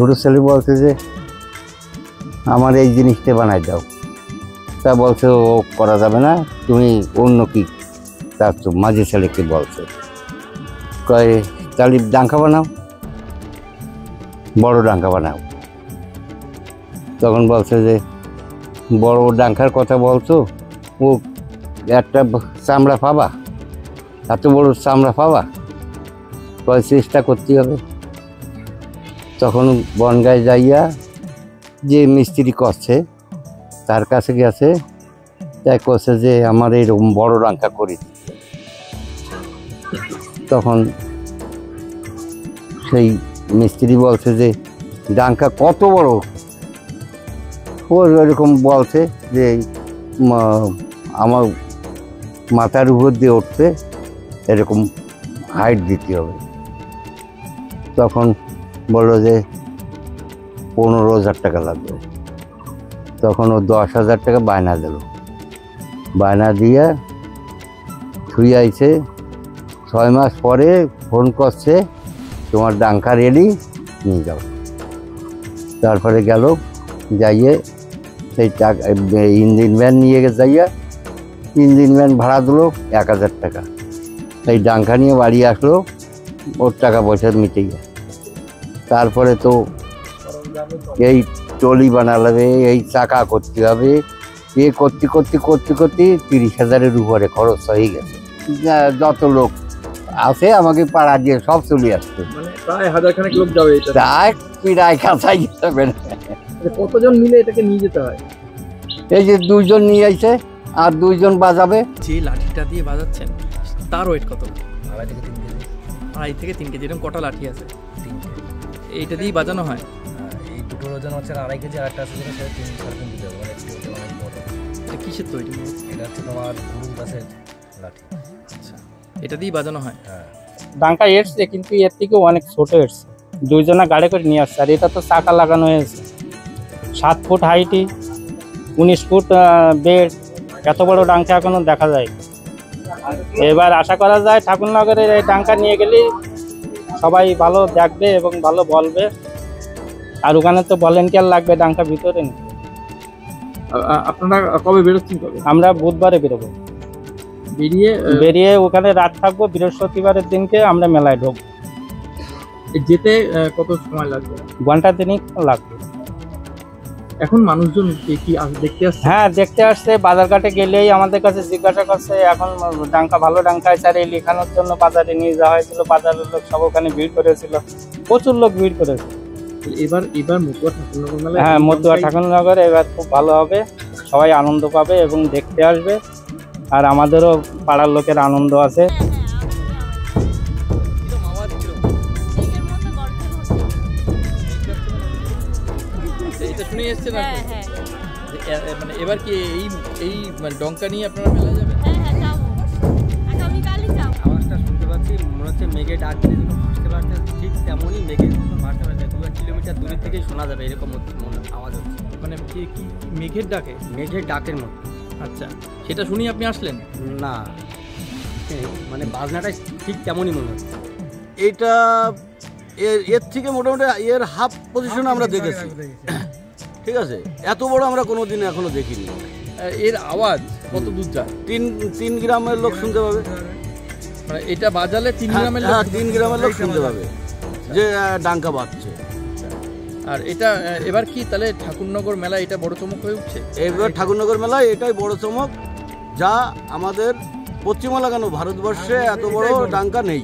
ছোটো ছেলে বলছে যে আমার এই জিনিসটা বানাই দাও। তা বলছে ও করা যাবে না, তুমি অন্য কি চাচ্ছ? মাঝি ছেলেকে বলছে, কয় তাহলে ডাঙ্কা বানাও, বড় ডাঙ্কা বানাও। তখন বলছে যে বড় ডাঙ্কার কথা বলছো, ও একটা চামড়া পাবা, এত বড় চামড়া পাবা, কয় চেষ্টা করতে হবে। তখন বনগায় যাইয়া যে মিস্ত্রি করছে তার কাছে গেছে, তাই করছে যে আমার এইরকম বড় ডাঙ্কা করি। তখন সেই মিস্ত্রি বলছে যে ডাঙ্কা কত বড়? ও এরকম বলছে যে আমার মাথার উপর দিয়ে উঠতে এরকম হাইট দিতে হবে। তখন বললো যে 15,000 টাকা লাগবে। তখন ও 10,000 টাকা বায়না দিল। বায়না দিয়ে ছুঁই আইছে। 6 মাস পরে ফোন করছে, তোমার ডাঙ্কা রেডি, নিয়ে যাও। তারপরে গেল, যাইয়ে সেই টাকা ইঞ্জিন ভ্যান নিয়ে যাইয়া ইঞ্জিন ভ্যান ভাড়া দিল 1,000 টাকা। সেই ডাঙ্কা নিয়ে বাড়ি আসলো, ওর টাকা পয়সা মিটে যায়। তারপরে তো এই টলি বানালে, এই চাকা করতে হবে, এ করতে করতে করতে করতে 30,000-এর উপরে খরচ হয়ে গেছে। যত লোক আছে আমাকে পাড়া দিয়ে সব চলে আসছে, প্রায় 1000 লোক যাবে। প্রায় কাছাই যাবে না। কতজন মিলে এটাকে নিয়ে যেতে হয়? এই যে 2 জন নিয়ে আইছে, আর 2 জন বাজাবে। যে লাঠিটা দিয়ে বাজাচ্ছেন তার ওয়েট কত? 2.5 থেকে 3 কেজি। এরকম কটা লাঠি আছে? 3টে। এইটা দিয়ে বাজানো হয়? এই দুটোর ওজন হচ্ছে 2.5 কেজি, আর একটা আছে যেটা 3.5 কেজি হবে। একটু অনেক বড়। এটা কিসের তৈরি? এটা হচ্ছে তোমার গুরু গাছের লাঠি। আচ্ছা, এটা দিয়ে বাজানো হয়? হ্যাঁ। ডাঙ্কা এসছে, কিন্তু এর থেকেও অনেক ছোট এসছে। 2 জনা গাড়ি করে নিয়ে আসছে। আর এটা তো চাকা লাগানো হয়েছে, 7 ফুট হাইটি, 19 ফুট বেড। এত বড় ডাঙ্কা এখনো দেখা যায়। এবার আশা করা যায় ঠাকুরনগরের এই ডাঙ্কা নিয়ে গেলে সবাই ভালো দেখবে এবং ভালো বলবে। আর ওখানে তো ভলেন্টিয়ার লাগবে ডাঙ্কা ভিতরে নিতে। আপনারা কবে বেরোচ্ছেন? কবে? আমরা বুধবারে বেরোবো। বেরিয়ে ওখানে রাত থাকবো। বৃহস্পতিবারের দিনকে আমরা মেলায় ঢুকবো। যেতে কত সময় লাগবে? ঘন্টা 3 লাগবে। এখন মানুষজন কি দেখতে আসছে? হ্যাঁ, দেখতে আসছে। বাজারঘাটে গেলেই আমাদের কাছে জিজ্ঞাসা করছে এখন ডাঙ্কা ভালো ডাঙ্কা আছে। আর এই লেখানোর জন্য বাজারে নিয়ে যাওয়া হয়েছিল। বাজারের লোক সব ওখানে ভিড় করেছিল, প্রচুর লোক ভিড় করেছে। এবার মতুয়া ঠাকুরনগর মেলা, হ্যাঁ, মতুয়া ঠাকুরনগর এবার খুব ভালো হবে। সবাই আনন্দ পাবে এবং দেখতে আসবে। আর আমাদেরও পাড়ার লোকের আনন্দ আছে। শুনে এসছেন? মানে এবার কি এই ডঙ্কা নিয়ে আপনারা মেলা যাবেন? আওয়াজটা শুনতে পাচ্ছি, মনে হচ্ছে মেঘে ডাক দিলে যখন ভাসতে পারছে, ঠিক তেমনই মেঘে যখন ভাসতে পারছে 2 কিলোমিটার দূরের থেকেই শোনা যাবে এরকম আওয়াজ হচ্ছে। মানে কি মেঘের ডাকে? মেঘের ডাকের মতো। আচ্ছা, সেটা শুনি আপনি আসলেন? না, মানে বাজনাটাই ঠিক তেমনই মনে হচ্ছে। এইটা এর থেকে মোটামুটি এর হাফ পজিশন আমরা দেখেছি। ঠিক আছে, এত বড় আমরা কোনোদিন এখনো দেখিনি। এর আওয়াজ কত দূর যায়? 3 গ্রামের লোক শুনতে পাবে। মানে এটা বাজালে 3 গ্রামের লোক? 3 গ্রামের লোক শুনতে পাবে যে ডাঙ্কা বাজছে। আর এটা এবার কি তাহলে ঠাকুরনগর মেলা এটা বড় চমক হয়ে উঠছে? এবার ঠাকুরনগর মেলায় এটাই বড় চমক, যা আমাদের পশ্চিমবঙ্গ লাগানো ভারতবর্ষে এত বড় ডাঙ্কা নেই।